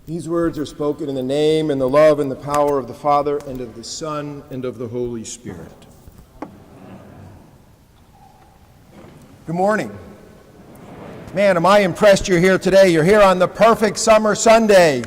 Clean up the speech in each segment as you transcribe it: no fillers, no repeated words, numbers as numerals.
These words are spoken in the name and the love and the power of the Father and of the Son and of the Holy Spirit. Good morning. Man, am I impressed you're here today. You're here on the perfect summer Sunday.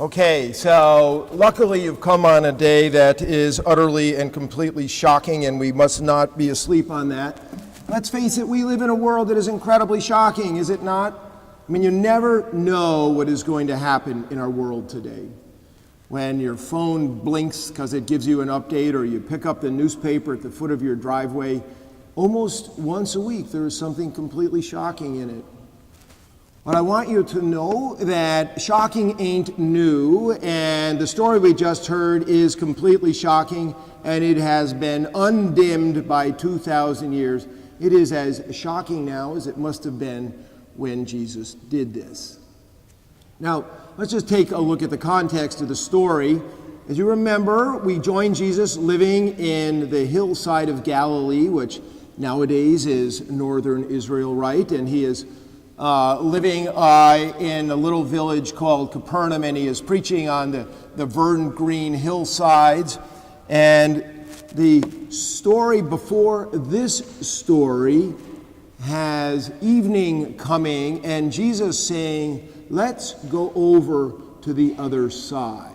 Okay, so luckily you've come on a day that is utterly and completely shocking, and we must not be asleep on that. Let's face it, we live in a world that is incredibly shocking, is it not? I mean, you never know what is going to happen in our world today. When your phone blinks because it gives you an update, or you pick up the newspaper at the foot of your driveway, almost once a week there is something completely shocking in it. But I want you to know that shocking ain't new, and the story we just heard is completely shocking, and it has been undimmed by 2,000 years. It is as shocking now as it must have been when Jesus did this. Now, let's just take a look at the context of the story. As you remember, we joined Jesus living in the hillside of Galilee, which nowadays is northern Israel, right? And he is living in a little village called Capernaum, and he is preaching on the verdant green hillsides. And the story before this story has evening coming, and Jesus saying, let's go over to the other side.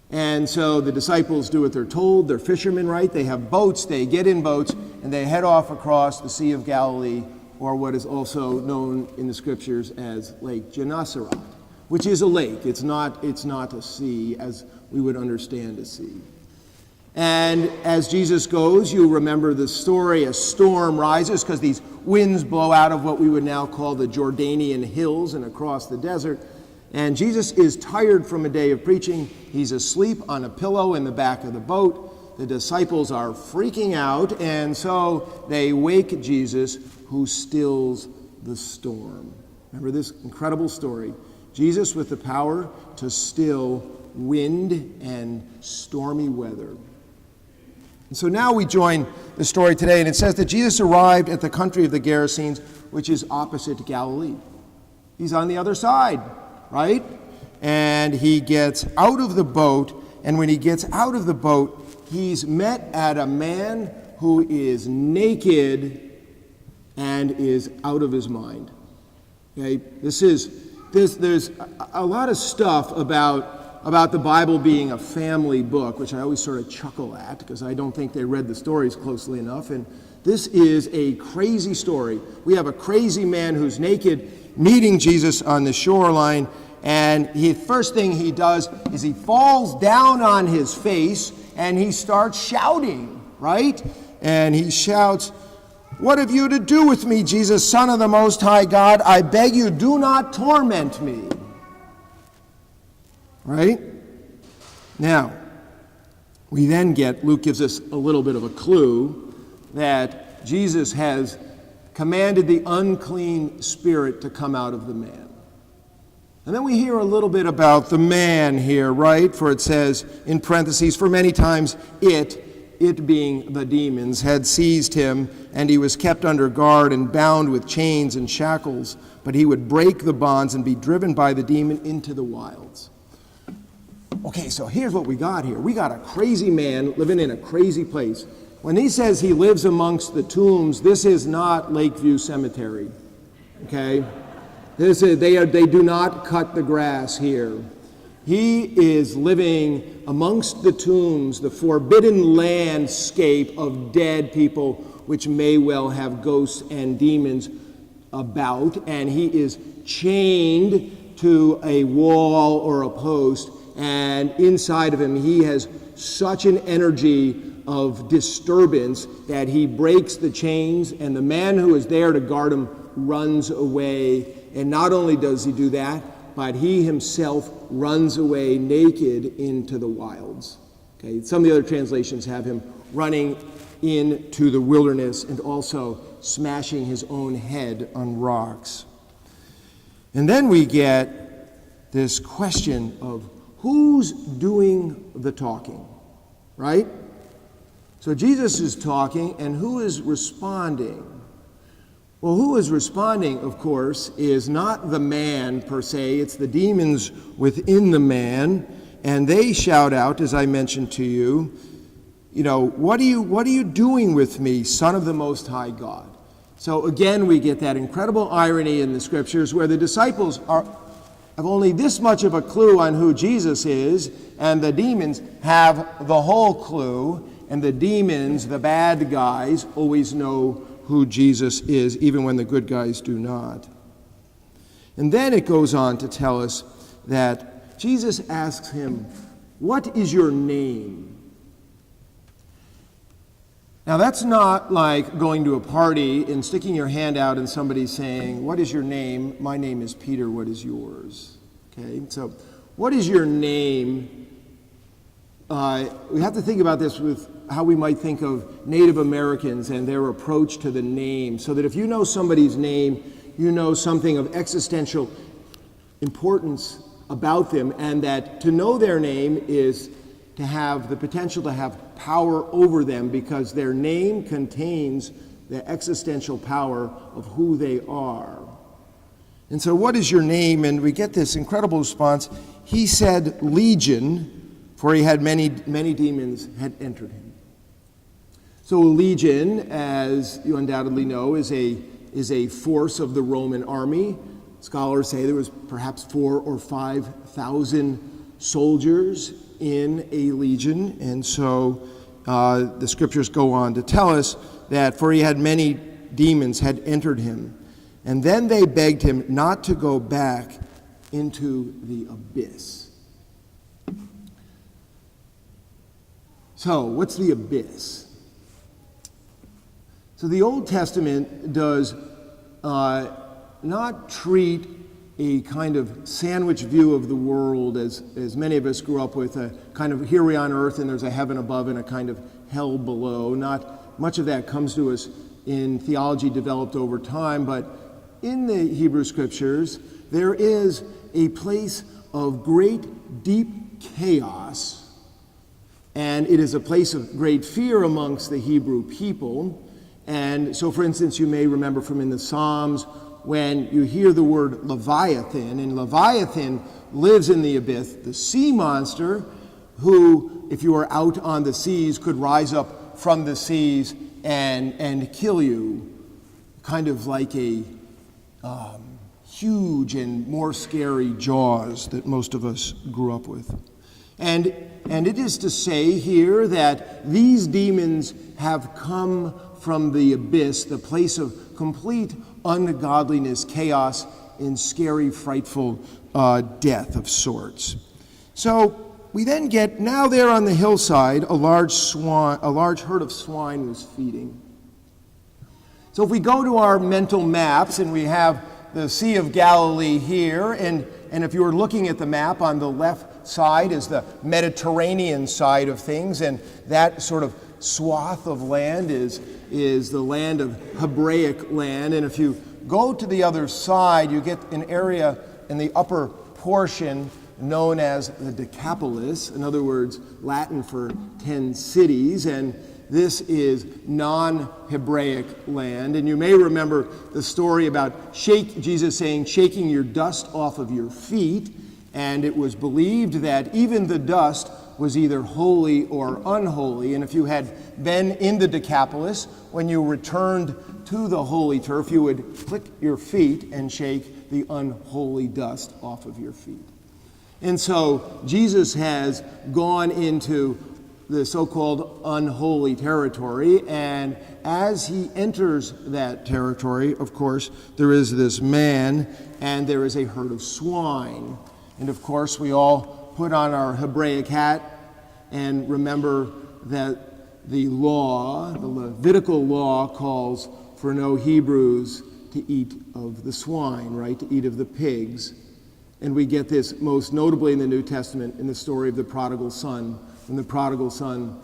And so the disciples do what they're told. They're fishermen, right? They have boats. They get in boats, and they head off across the Sea of Galilee, or what is also known in the scriptures as Lake Gennesaret, which is a lake. It's not a sea as we would understand a sea. And as Jesus goes, you remember the story, a storm rises because these winds blow out of what we would now call the Jordanian hills and across the desert. And Jesus is tired from a day of preaching. He's asleep on a pillow in the back of the boat. The disciples are freaking out, and so they wake Jesus, who stills the storm. Remember this incredible story. Jesus with the power to still wind and stormy weather. And so now we join the story today, and it says that Jesus arrived at the country of the Gerasenes, which is opposite Galilee. He's on the other side, right? And he gets out of the boat, and when he gets out of the boat, he's met at a man who is naked and is out of his mind. Okay, there's a lot of stuff about the Bible being a family book, which I always sort of chuckle at because I don't think they read the stories closely enough. And this is a crazy story. We have a crazy man who's naked meeting Jesus on the shoreline, and the first thing he does is he falls down on his face and he starts shouting, right? And he shouts, "What have you to do with me, Jesus, Son of the Most High God? I beg you, do not torment me." Right? Now, we then Luke gives us a little bit of a clue that Jesus has commanded the unclean spirit to come out of the man. And then we hear a little bit about the man here, right? For it says, in parentheses, for many times it being the demons, had seized him, and he was kept under guard and bound with chains and shackles, but he would break the bonds and be driven by the demon into the wilds. Okay, so here's what we got here. We got a crazy man living in a crazy place. When he says he lives amongst the tombs, this is not Lakeview Cemetery, okay? They do not cut the grass here. He is living amongst the tombs, the forbidden landscape of dead people, which may well have ghosts and demons about, and he is chained to a wall or a post, and inside of him he has such an energy of disturbance that he breaks the chains, and the man who is there to guard him runs away. And not only does he do that, but he himself runs away naked into the wilds. Okay, some of the other translations have him running into the wilderness and also smashing his own head on rocks. And then we get this question of who's doing the talking, right? So Jesus is talking, and who is responding? Well, who is responding, of course, is not the man per se, it's the demons within the man, and they shout out, as I mentioned to you, what are you doing with me, Son of the Most High God? So again, we get that incredible irony in the scriptures where the disciples have only this much of a clue on who Jesus is, and the demons have the whole clue, and the demons, the bad guys, always know who Jesus is, even when the good guys do not. And then it goes on to tell us that Jesus asks him, "What is your name?" Now that's not like going to a party and sticking your hand out and somebody saying, "What is your name?" "My name is Peter, what is yours?" Okay, so what is your name? We have to think about this with how we might think of Native Americans and their approach to the name, so that if you know somebody's name, you know something of existential importance about them, and that to know their name is to have the potential to have power over them, because their name contains the existential power of who they are. And so what is your name? And we get this incredible response. He said, "Legion," for he had many demons had entered him. So a legion, as you undoubtedly know, is a force of the Roman army. Scholars say there was perhaps 4,000 or 5,000 soldiers in a legion. And so the scriptures go on to tell us that for he had many demons had entered him. And then they begged him not to go back into the abyss. So, what's the abyss? So the Old Testament does not treat a kind of sandwich view of the world as many of us grew up with, a kind of here we on earth and there's a heaven above and a kind of hell below. Not much of that comes to us in theology developed over time, but in the Hebrew Scriptures, there is a place of great, deep chaos, and it is a place of great fear amongst the Hebrew people. And so, for instance, you may remember from in the Psalms when you hear the word Leviathan, and Leviathan lives in the abyss, the sea monster who, if you were out on the seas, could rise up from the seas and kill you, kind of like a huge and more scary Jaws that most of us grew up with. And it is to say here that these demons have come from the abyss, the place of complete ungodliness, chaos, and scary, frightful death of sorts. So we then get, now there on the hillside, a large herd of swine was feeding. So if we go to our mental maps and we have the Sea of Galilee here, and if you were looking at the map, on the left side is the Mediterranean side of things, and that sort of swath of land is the land of Hebraic land. And if you go to the other side, you get an area in the upper portion known as the Decapolis, in other words, Latin for 10 cities, and this is non-Hebraic land. And you may remember the story about Jesus saying, shaking your dust off of your feet, and it was believed that even the dust was either holy or unholy. And if you had been in the Decapolis, when you returned to the holy turf, you would click your feet and shake the unholy dust off of your feet. And so Jesus has gone into the so-called unholy territory, and as he enters that territory, of course, there is this man and there is a herd of swine. And of course, we all put on our Hebraic hat and remember that the law, the Levitical law, calls for no Hebrews to eat of the swine, right? To eat of the pigs. And we get this most notably in the New Testament in the story of the prodigal son, when the prodigal son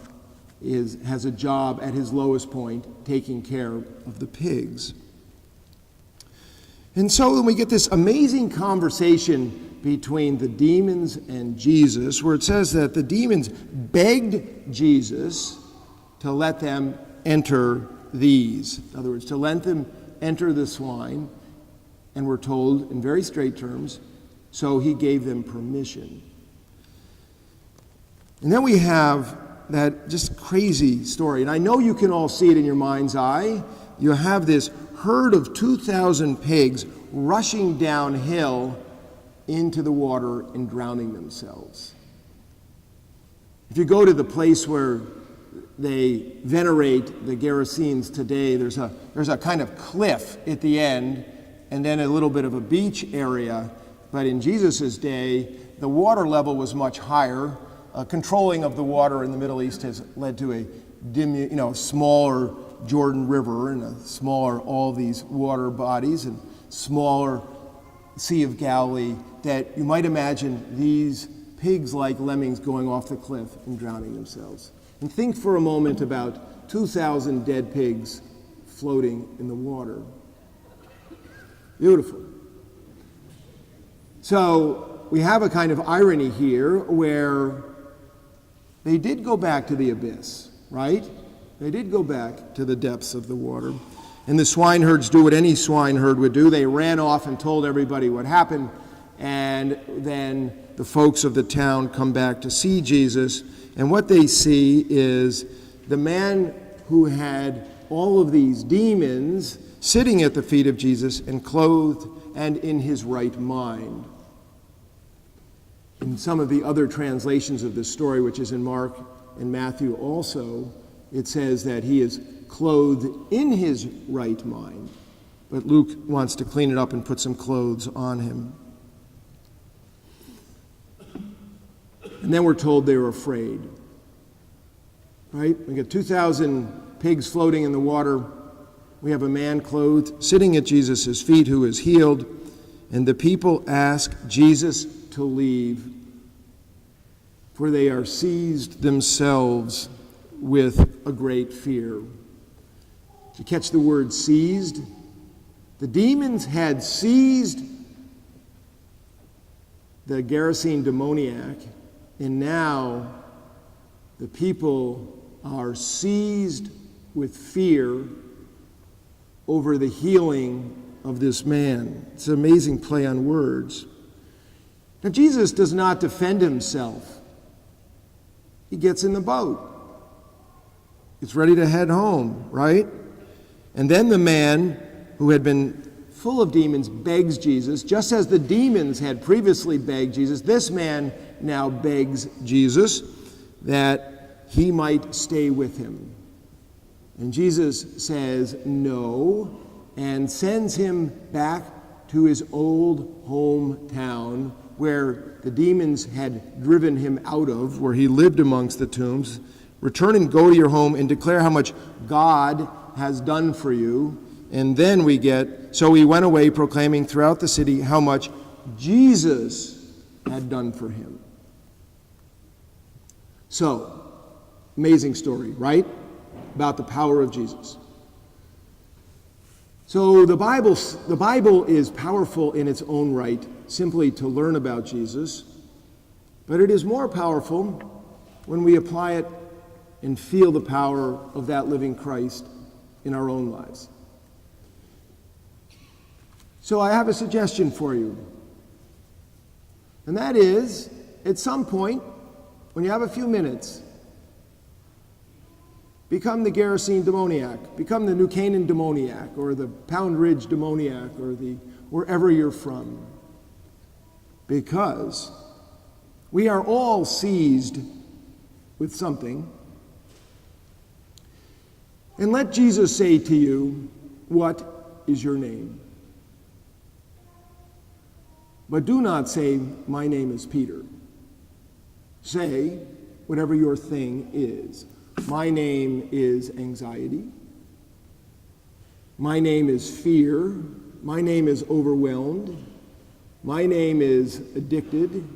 has a job at his lowest point, taking care of the pigs. And so then we get this amazing conversation between the demons and Jesus, where it says that the demons begged Jesus to let them enter these. In other words, to let them enter the swine, and we're told in very straight terms, so he gave them permission. And then we have that just crazy story, and I know you can all see it in your mind's eye. You have this herd of 2,000 pigs rushing downhill into the water and drowning themselves. If you go to the place where they venerate the Gerasenes today, there's a kind of cliff at the end and then a little bit of a beach area. But in Jesus' day, the water level was much higher. Controlling of the water in the Middle East has led to a smaller Jordan River and a smaller all these water bodies and smaller Sea of Galilee, that you might imagine these pigs like lemmings going off the cliff and drowning themselves. And think for a moment about 2,000 dead pigs floating in the water. Beautiful. So we have a kind of irony here where they did go back to the abyss, right? They did go back to the depths of the water. And the swineherds do what any swineherd would do. They ran off and told everybody what happened. And then the folks of the town come back to see Jesus. And what they see is the man who had all of these demons sitting at the feet of Jesus and clothed and in his right mind. In some of the other translations of this story, which is in Mark and Matthew also, it says that he is clothed in his right mind. But Luke wants to clean it up and put some clothes on him. And then we're told they were afraid. Right? We got 2,000 pigs floating in the water. We have a man clothed, sitting at Jesus' feet, who is healed. And the people ask Jesus to leave, for they are seized themselves with a great fear. Did you catch the word seized? The demons had seized the Gerasene demoniac, and now the people are seized with fear over the healing of this man. It's an amazing play on words. Now, Jesus does not defend himself. He gets in the boat. He's ready to head home, right? And then the man who had been full of demons begs Jesus, just as the demons had previously begged Jesus. This man now begs Jesus that he might stay with him. And Jesus says no and sends him back to his old hometown where the demons had driven him out of, where he lived amongst the tombs. Return and go to your home and declare how much God has done for you. And then we get, so he went away proclaiming throughout the city how much Jesus had done for him. So, amazing story, right? About the power of Jesus. So the Bible is powerful in its own right, simply to learn about Jesus. But it is more powerful when we apply it and feel the power of that living Christ in our own lives. So I have a suggestion for you. And that is, at some point, when you have a few minutes, become the Gerasene demoniac, become the New Canaan demoniac, or the Pound Ridge demoniac, or the wherever you're from. Because we are all seized with something. And let Jesus say to you, what is your name? But do not say, my name is Peter. Say whatever your thing is. My name is anxiety. My name is fear. My name is overwhelmed. My name is addicted.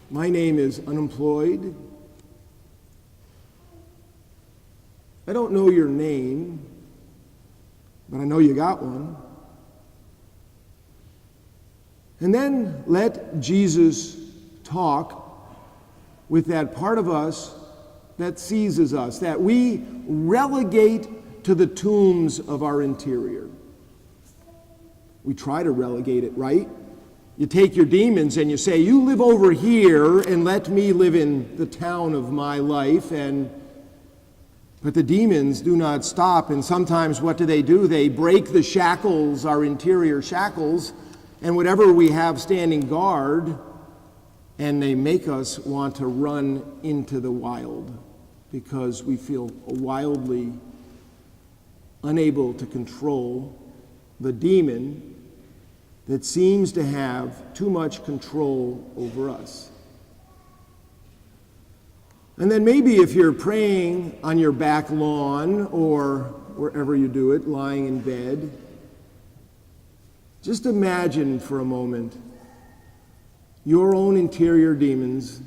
My name is unemployed. I don't know your name, but I know you got one. And then let Jesus talk with that part of us that seizes us, that we relegate to the tombs of our interior. We try to relegate it, right? You take your demons and you say, you live over here and let me live in the town of my life. But the demons do not stop. And sometimes what do? They break the shackles, our interior shackles, and whatever we have standing guard, and they make us want to run into the wild because we feel wildly unable to control the demon that seems to have too much control over us. And then maybe if you're praying on your back lawn or wherever you do it, lying in bed, just imagine for a moment your own interior demons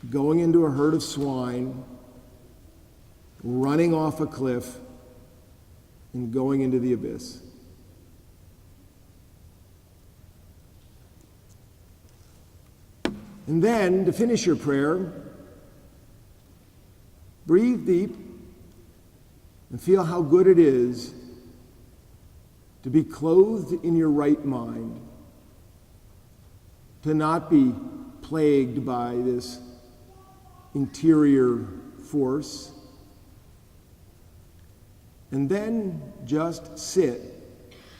going into a herd of swine, running off a cliff, and going into the abyss. And then, to finish your prayer, breathe deep and feel how good it is to be clothed in your right mind, to not be plagued by this interior force, and then just sit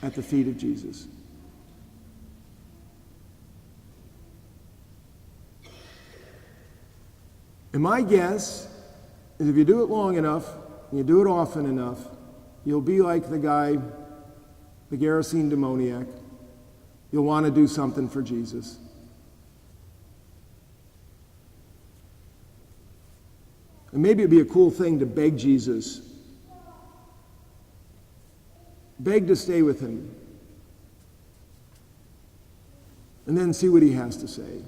at the feet of Jesus. And my guess is if you do it long enough, and you do it often enough, you'll be like the guy, the Gerasene demoniac. You'll want to do something for Jesus. And maybe it'd be a cool thing to beg Jesus. Beg to stay with him. And then see what he has to say.